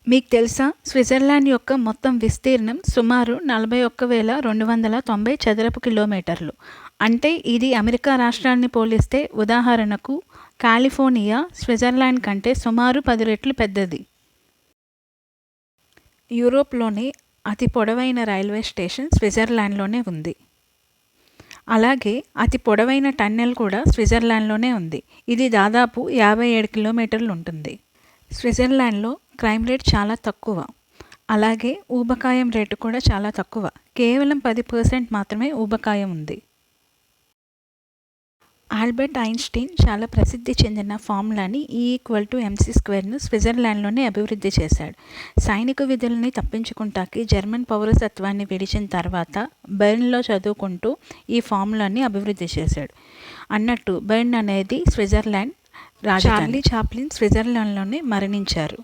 మీకు తెలుసా, స్విట్జర్లాండ్ యొక్క మొత్తం విస్తీర్ణం సుమారు 41,290 చదరపు కిలోమీటర్లు. అంటే ఇది అమెరికా రాష్ట్రాన్ని పోలిస్తే ఉదాహరణకు కాలిఫోర్నియా స్విట్జర్లాండ్ కంటే సుమారు 10 రెట్లు పెద్దది. యూరోప్లోని అతి పొడవైన రైల్వే స్టేషన్ స్విట్జర్లాండ్లోనే ఉంది. అలాగే అతి పొడవైన టన్నెల్ కూడా స్విట్జర్లాండ్లోనే ఉంది. ఇది దాదాపు 57 కిలోమీటర్లు ఉంటుంది. స్విట్జర్లాండ్లో క్రైమ్ రేట్ చాలా తక్కువ. అలాగే ఊబకాయం రేటు కూడా చాలా తక్కువ. కేవలం 10% మాత్రమే ఊబకాయం ఉంది. ఆల్బర్ట్ ఐన్స్టీన్ చాలా ప్రసిద్ధి చెందిన ఫార్ములాని E=mc²ను స్విట్జర్లాండ్లోనే అభివృద్ధి చేశాడు. సైనిక విధులని తప్పించుకుంటాకి జర్మన్ పౌరసత్వాన్ని విడిచిన తర్వాత బెర్న్లో చదువుకుంటూ ఈ ఫార్ములాని అభివృద్ధి చేశాడు. అన్నట్టు బెర్న్ అనేది స్విట్జర్లాండ్ రాజధాని. చార్లీ చాప్లిన్ స్విట్జర్లాండ్లోనే మరణించారు.